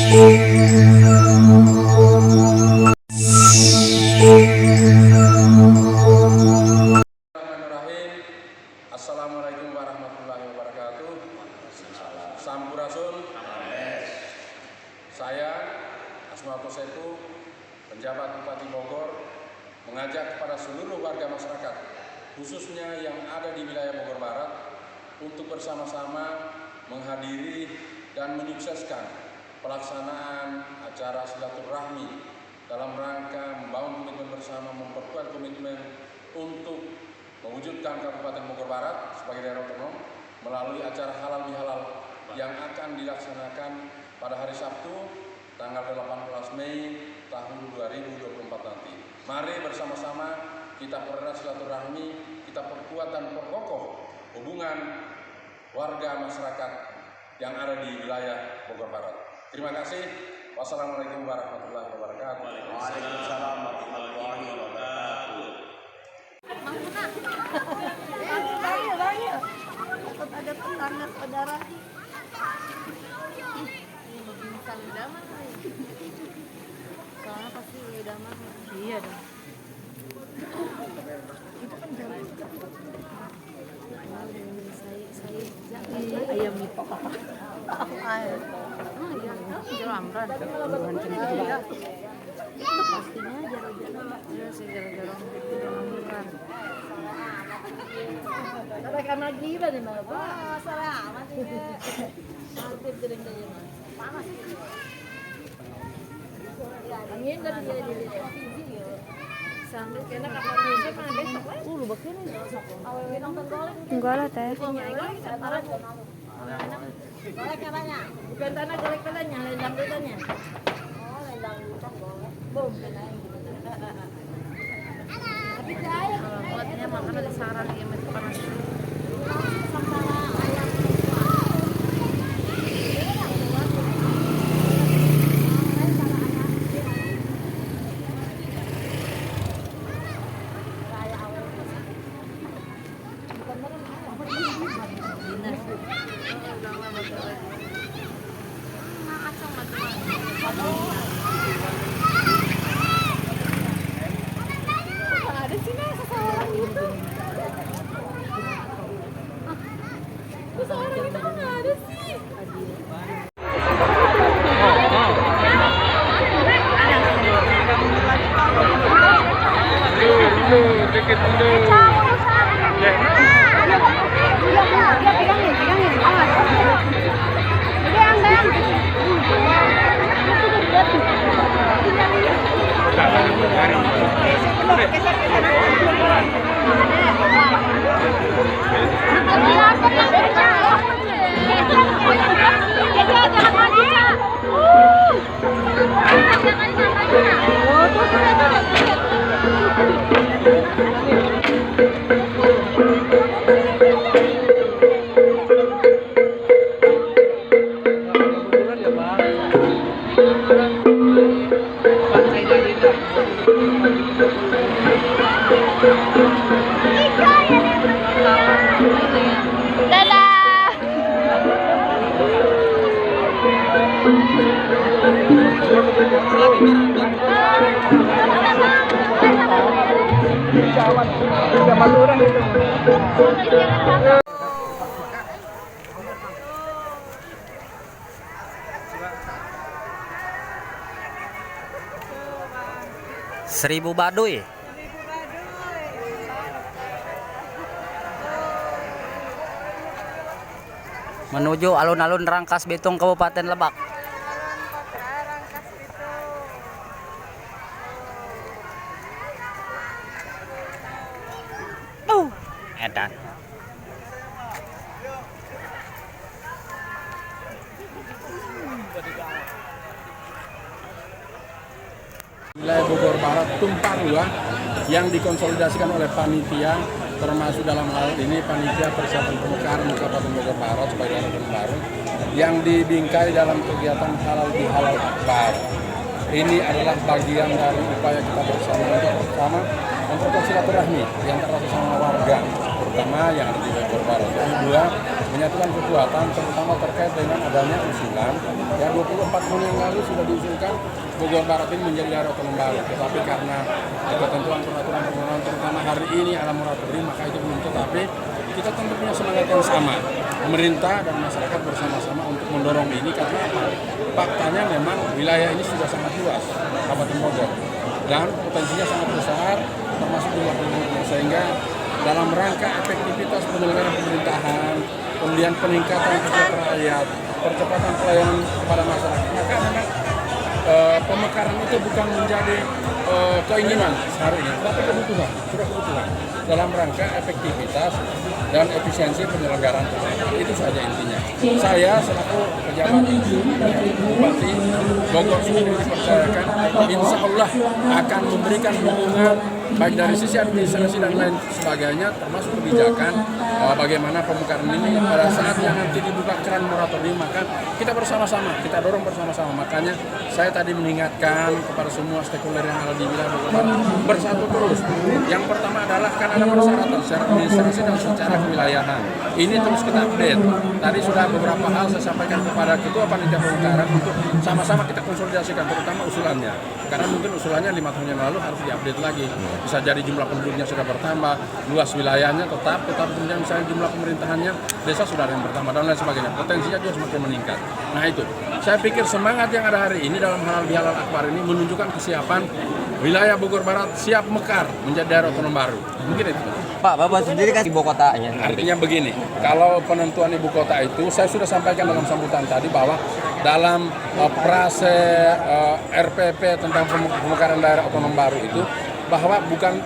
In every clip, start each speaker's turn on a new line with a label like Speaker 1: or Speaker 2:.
Speaker 1: Assalamualaikum warahmatullahi wabarakatuh. Sampurasun. Saya Asmaul Setu, penjabat Bupati Bogor, mengajak kepada seluruh warga masyarakat, khususnya yang ada di wilayah Bogor Barat, untuk bersama-sama menghadiri dan menyukseskan pelaksanaan acara silaturahmi dalam rangka membangun komitmen bersama, memperkuat komitmen untuk mewujudkan Kabupaten Bogor Barat sebagai daerah otonom melalui acara halal bihalal yang akan dilaksanakan pada hari Sabtu tanggal 18 Mei tahun 2024 nanti. Mari bersama-sama kita pererat silaturahmi, kita perkuat dan perkokoh hubungan warga masyarakat yang ada di wilayah Bogor Barat. Terima kasih. Wassalamualaikum warahmatullahi wabarakatuh.
Speaker 2: Waalaikumsalam warahmatullahi wabarakatuh.
Speaker 3: Ada tetangga saudara. Ini bisa idaman kali. Soalnya pasti idaman. Iya dong. Itu kan jalan. Saya ayam itu. Ayam. Iya, jelamran. Iya. Itu pastinya jarang-jarang. Iya sih jarang-jarang jelamran. Karena gila nih malah. Wah, salah amat ini. Hampir sering saja mas. Panas. Angin dari dia. Sambil kena kapal Indonesia mana besok? Lu begini. Awewe nonton golek.
Speaker 4: Enggak lah teh.
Speaker 3: Goleknya banyak. Bukan tanah golek pelanya, lendang dutanya. Oh, lendang dutan golek. Bom kena gitu. Tapi saya buatnya makan ada sarang yang masih panas. Sama ayam.
Speaker 5: Seribu Baduy. Menuju alun-alun Rangkas Bitung, Kabupaten Lebak. Edan.
Speaker 1: Wilayah Bogor Barat tumpah ruah yang dikonsolidasikan oleh panitia, termasuk dalam hal ini panitia persiapan pemekaran Kabupaten Bogor Barat sebagai daerah otonom baru yang dibingkai dalam kegiatan halal bihalal akbar. Ini adalah bagian dari upaya kita bersama untuk silaturahmi yang antara sesama warga, terutama yang ada di Bogor Barat. Yang kedua, menyatukan kekuatan, terutama terkait dengan adanya usulan yang 24 tahun yang lalu sudah diusulkan Bogor Barat ini menjadi daerah otonom baru. Tetapi karena ketentuan peraturan perundangan terutama hari ini ada moratorium, maka itu belum. Tetapi kita tentu punya semangat yang sama, pemerintah dan masyarakat bersama-sama untuk mendorong ini karena apa? Faktanya memang wilayah ini sudah sangat luas, Kabupaten Bogor, dan potensinya sangat besar, termasuk jumlah penduduknya, sehingga dalam rangka efektivitas penyelenggaraan pemerintahan, kemudian peningkatan kesejahteraan rakyat, percepatan pelayanan kepada masyarakat, maka memang pemekaran itu bukan menjadi keinginan hari ini, tapi kebutuhan, sudah kebutuhan dalam rangka efektivitas dan efisiensi penyelenggaraan. Itu saja intinya. Saya selaku pejabat Bupati Bogor sudah dipercayakan, insya Allah akan memberikan dukungan baik dari sisi administrasi dan lain sebagainya, termasuk kebijakan bagaimana pemekaran ini pada saat yang nanti dibuka keran moratorium, maka kita bersama-sama, kita dorong bersama-sama. Makanya saya tadi mengingatkan kepada semua stakeholder yang ada di wilayah Bogor Barat bersatu terus. Yang pertama adalah kan ada persyaratan secara administrasi dan secara kewilayahan. Ini terus kita update. Tadi sudah beberapa hal saya sampaikan kepada Ketua Panitia Pemekaran untuk sama-sama kita konsolidasikan, terutama usulannya. Karena mungkin usulannya 5 tahun yang lalu harus diupdate lagi. Bisa jadi jumlah penduduknya sudah bertambah, luas wilayahnya tetap kemudian misalnya jumlah pemerintahannya, desa sudah ada yang bertambah dan lain sebagainya. Potensinya juga semakin meningkat. Nah itu, saya pikir semangat yang ada hari ini dalam halal bihalal akbar ini menunjukkan kesiapan wilayah Bogor Barat siap mekar menjadi daerah otonom baru. Mungkin itu.
Speaker 2: Pak, Bapak sendiri kan ibu kotanya.
Speaker 1: Artinya begini, kalau penentuan ibu kota itu, saya sudah sampaikan dalam sambutan tadi bahwa dalam prase RPP tentang pemekaran daerah otonom baru itu, bahwa bukan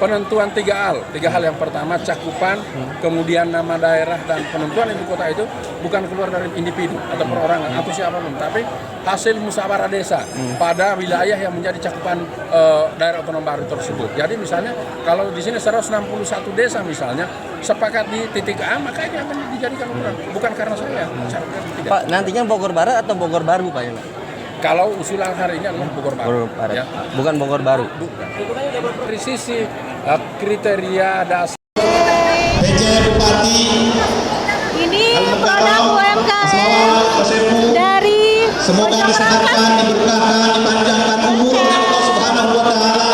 Speaker 1: penentuan tiga hal yang pertama cakupan, kemudian nama daerah dan penentuan ibu kota itu bukan keluar dari individu atau perorangan atau siapapun, tapi hasil musyawarah desa pada wilayah yang menjadi cakupan daerah otonom baru tersebut. Jadi misalnya kalau di sini 161 desa misalnya sepakat di titik A, maka ini akan dijadikan ukuran, bukan karena saya.
Speaker 2: Pak, nantinya Bogor Barat atau Bogor Baru Pak ya?
Speaker 1: Kalau usulan hari ini adalah Bogor Baru, ya.
Speaker 2: Bukan Bogor Baru.
Speaker 1: Dari sisi kriteria dasar
Speaker 4: PJ Bupati
Speaker 3: Ini produk UMKM dari
Speaker 4: semoga disehatkan, diberkahkan, dipanjangkan umur oleh Allah Subhanahu wa taala,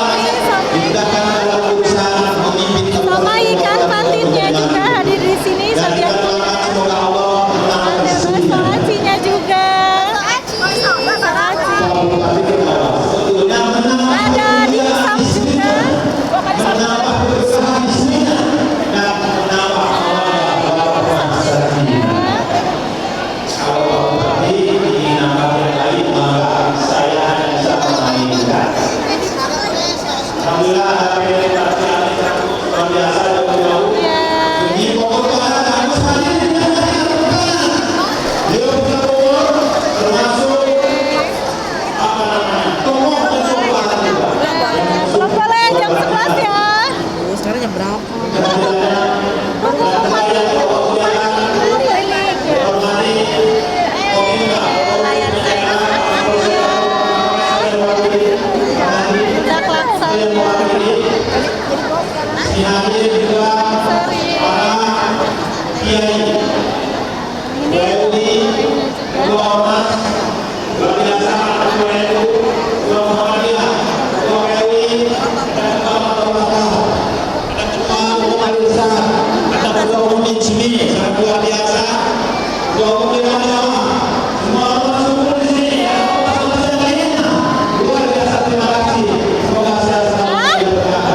Speaker 4: dimudahkan dalam urusan memimpin
Speaker 3: sama ikan patinnya juga hadir di sini.
Speaker 4: dan kita doakan semoga Allah menangkan
Speaker 3: Restoransinya juga. Ada dimsum juga.
Speaker 4: menambah keberkahan di sini dan menambah kalau Bupati ingin nambah yang lain maka saya hanya bisa menginginkan. Alhamdulillah ada penetrasi luar biasa jauh-jauh. Di Bogor Barat harus hadir di daerah pertanian. Di Bogor termasuk tokoh dan tokoh juga.
Speaker 3: Belum boleh jam 11 ya.
Speaker 2: Sekarang jam berapa?
Speaker 3: Kita klakson.
Speaker 4: Dihadir juga para kiai, ketua ormas, luar biasa, ketua NU, ketua Muhammadiyah, ketua PUI, dan ketua umum Al-Desa, ada ketua umum Injimi, sangat luar biasa, ketua umum Dewan Jawa, semua ormas kumpul di sini, ormas yang lainnya, luar biasa, terima kasih, semoga sehat selalu diberkahi.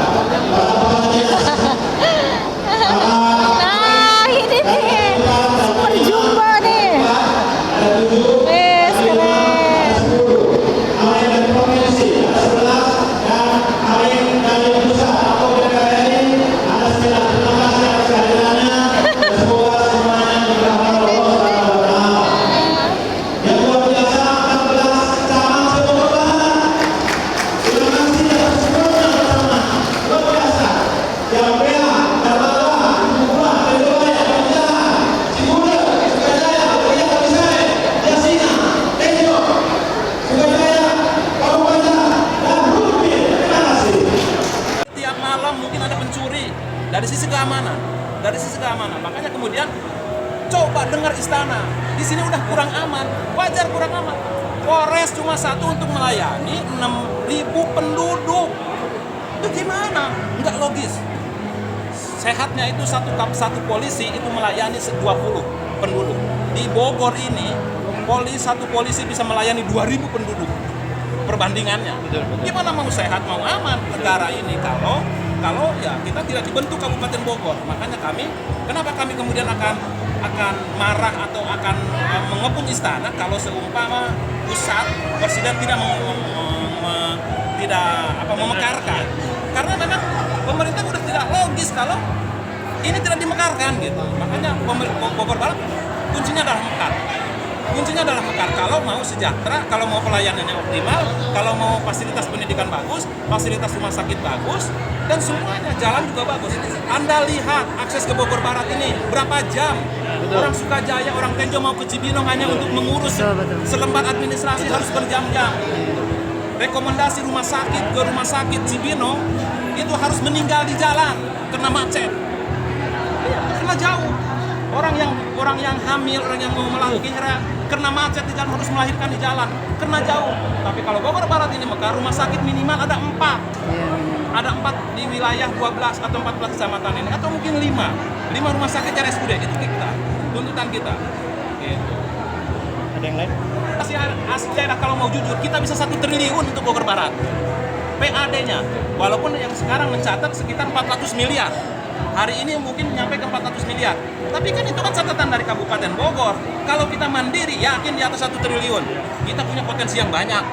Speaker 3: Nah, ini nih. Super jumbo nih. Keren.
Speaker 6: Tiap malam mungkin ada pencuri dari sisi keamanan, makanya kemudian
Speaker 1: dengar istana. Di sini udah kurang aman, wajar kurang aman. Polres cuma satu untuk melayani 6.000 penduduk. Itu gimana? Nggak logis. Sehatnya itu satu polisi itu melayani 20 penduduk. Di Bogor ini, satu polisi bisa melayani 2.000 penduduk. Perbandingannya. Gimana mau sehat, mau aman negara ini kalau ya kita tidak dibentuk Kabupaten Bogor. Makanya kenapa kami kemudian akan marah atau akan mengepung istana kalau seumpama pusat presiden tidak memekarkan. Karena memang pemerintah udah tidak logis kalau ini tidak dimekarkan gitu. Makanya Bogor Barat kuncinya adalah mekar. Kuncinya adalah mekar. Kalau mau sejahtera, kalau mau pelayanannya optimal, kalau mau fasilitas pendidikan bagus, fasilitas rumah sakit bagus, dan semuanya jalan juga bagus. Anda lihat akses ke Bogor Barat ini berapa jam? Orang Sukajaya, orang Tenjo mau ke Cibinong hanya untuk mengurus selembar administrasi harus berjam-jam. Rekomendasi rumah sakit Cibinong itu harus meninggal di jalan karena macet. Karena jauh. Orang yang hamil, orang yang mau melahirkan karena macet di jalan harus melahirkan di jalan karena jauh. Tapi kalau Bogor Barat ini maka rumah sakit minimal ada 4. Ada 4 di wilayah 12 atau 14 kecamatan ini atau mungkin 5 rumah sakit RSUD. Itu kita, tuntutan kita. Gitu.
Speaker 2: Ada yang lain?
Speaker 1: Asli daerah kalau mau jujur kita bisa 1 triliun untuk Bogor Barat. PAD-nya walaupun yang sekarang mencatat sekitar 400 miliar. Hari ini mungkin nyampe ke 400 miliar. Tapi kan itu kan catatan dari Kabupaten Bogor. Kalau kita mandiri, yakin di atas 1 triliun. Kita punya potensi yang banyak.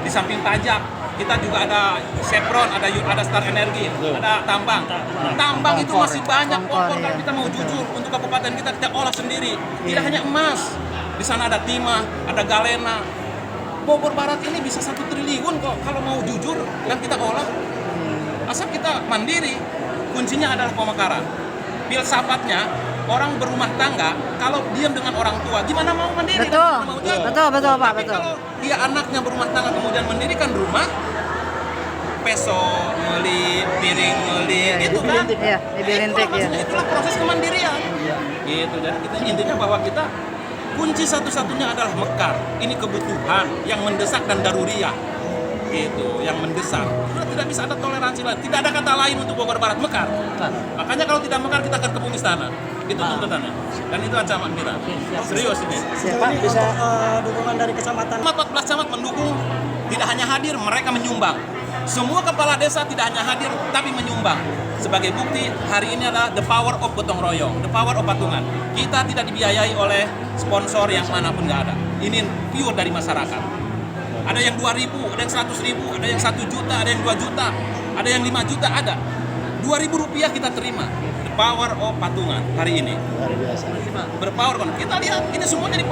Speaker 1: Di samping pajak, kita juga ada Chevron, ada Star Energi, ada tambang. Tambang itu masih banyak pokok kalau kita mau jujur. Untuk kabupaten kita olah sendiri. Tidak hanya emas. Di sana ada timah, ada galena. Bogor Barat ini bisa 1 triliun kok kalau mau jujur dan kita olah. Asal kita mandiri. Kuncinya adalah pemekaran. Filsafatnya orang berumah tangga kalau diam dengan orang tua gimana mau mandiri?
Speaker 5: Betul Pak, betul.
Speaker 1: Kalau dia anaknya berumah tangga kemudian mendirikan rumah, peso ngeli, piring ngeli, gitu kan?
Speaker 5: Iya, dibilintik ya.
Speaker 1: Itulah proses kemandirian. Gitu. Jadi kita intinya bahwa kita kunci satu-satunya adalah mekar. Ini kebutuhan yang mendesak dan daruriyah. Gitu, yang mendesak. Sudah tidak bisa ada toleransi lain. Tidak ada kata lain untuk Bogor Barat, mekar. Makanya kalau tidak mekar kita akan kepung istana. Itu tuntutannya. Dan itu ancaman kita. Serius ini.
Speaker 2: Siapa bisa dukungan dari kecamatan?
Speaker 1: 14 camat mendukung, tidak hanya hadir, mereka menyumbang. Semua kepala desa tidak hanya hadir, tapi menyumbang. Sebagai bukti, hari ini adalah the power of gotong royong, the power of patungan. Kita tidak dibiayai oleh sponsor yang manapun nggak ada. Ini pure dari masyarakat. Ada yang 2.000, ada yang 100.000, ada yang 1 juta, ada yang 2 juta, ada yang 5 juta, ada. 2.000 rupiah kita terima. The power of patungan hari ini.
Speaker 2: Luar biasa.
Speaker 1: Berpower kan. Kita lihat ini semuanya di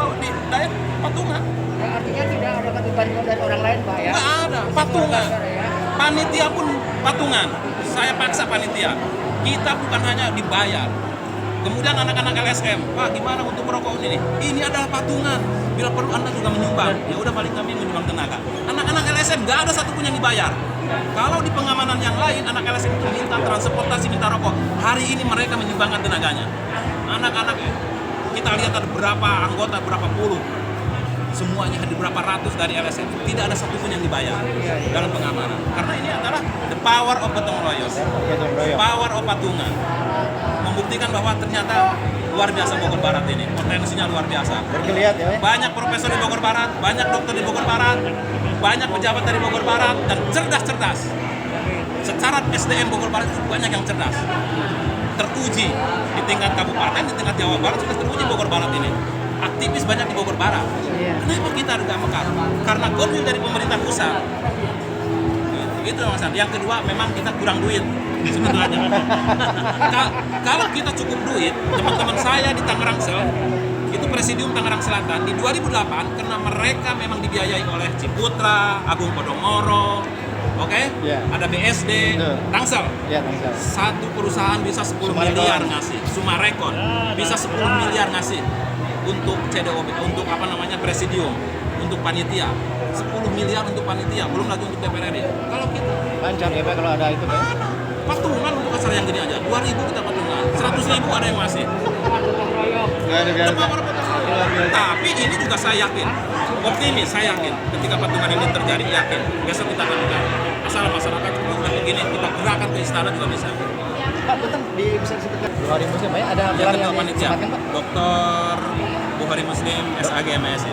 Speaker 1: daerah patungan.
Speaker 5: Artinya tidak ada keterlibatan dari orang lain, Pak ya?
Speaker 1: Nggak ada, patungan. Panitia pun patungan. Saya paksa panitia. Kita bukan hanya dibayar. Kemudian anak-anak LSM, Pak gimana untuk merokok ini? Ini adalah patungan. Bila perlu Anda juga menyumbang. Ya udah paling kami menyumbang tenaga. Anak-anak LSM nggak ada satupun yang dibayar. Kalau di pengamanan yang lain, anak LSM itu minta transportasi, minta rokok. Hari ini mereka menyumbangkan tenaganya. Anak-anak kita lihat ada berapa anggota, berapa puluh. Semuanya ada berapa ratus dari LSM. Tidak ada satupun yang dibayar dalam pengamanan. Karena ini adalah the power of gotong royong. Power of patungan. Membuktikan bahwa ternyata luar biasa Bogor Barat ini. Potensinya luar biasa.
Speaker 2: Bergeliat ya.
Speaker 1: Banyak profesor di Bogor Barat, banyak dokter di Bogor Barat, banyak pejabat dari Bogor Barat, dan cerdas-cerdas. Secara SDM Bogor Barat itu banyak yang cerdas. Teruji di tingkat kabupaten, di tingkat Jawa Barat sudah teruji Bogor Barat ini. Aktivis banyak di Bogor Barat. Kenapa kita harus mekar? Karena goodwill dari pemerintah pusat. Itu Mas. Yang kedua, memang kita kurang duit sebetulnya. Kalau kita cukup duit, teman-teman saya di Tangerang Sel, itu Presidium Tangerang Selatan di 2008 karena mereka memang dibiayai oleh Ciputra, Agung Podomoro, ada BSD, Tangsel. Satu perusahaan bisa 10 miliar ngasih, Sumarekon bisa 10 miliar ngasih untuk CDOB, untuk Presidium, untuk panitia. 10 miliar untuk panitia, belum lagi untuk DPR RI. Kalau kita
Speaker 2: lancar ya Pak kalau ada itu Pak.
Speaker 1: Patungan untuk acara yang gini aja, 2.000 kita patungan, 100.000 ada yang masih.
Speaker 6: Tapi ini juga saya yakin, optimis, saya yakin ketika patungan ini terjadi, yakin besok kita akan menang. Asal masyarakat bukan begini, kita gerakan ke istana juga bisa.
Speaker 2: Pak, betul bisa disebutkan Bukhari Muslim ya? Ada
Speaker 6: Yang
Speaker 2: gelar
Speaker 6: ketua
Speaker 2: yang
Speaker 6: panitia,
Speaker 2: disematkan, Pak?
Speaker 6: Dr. Bukhari Muslim SAG MSI.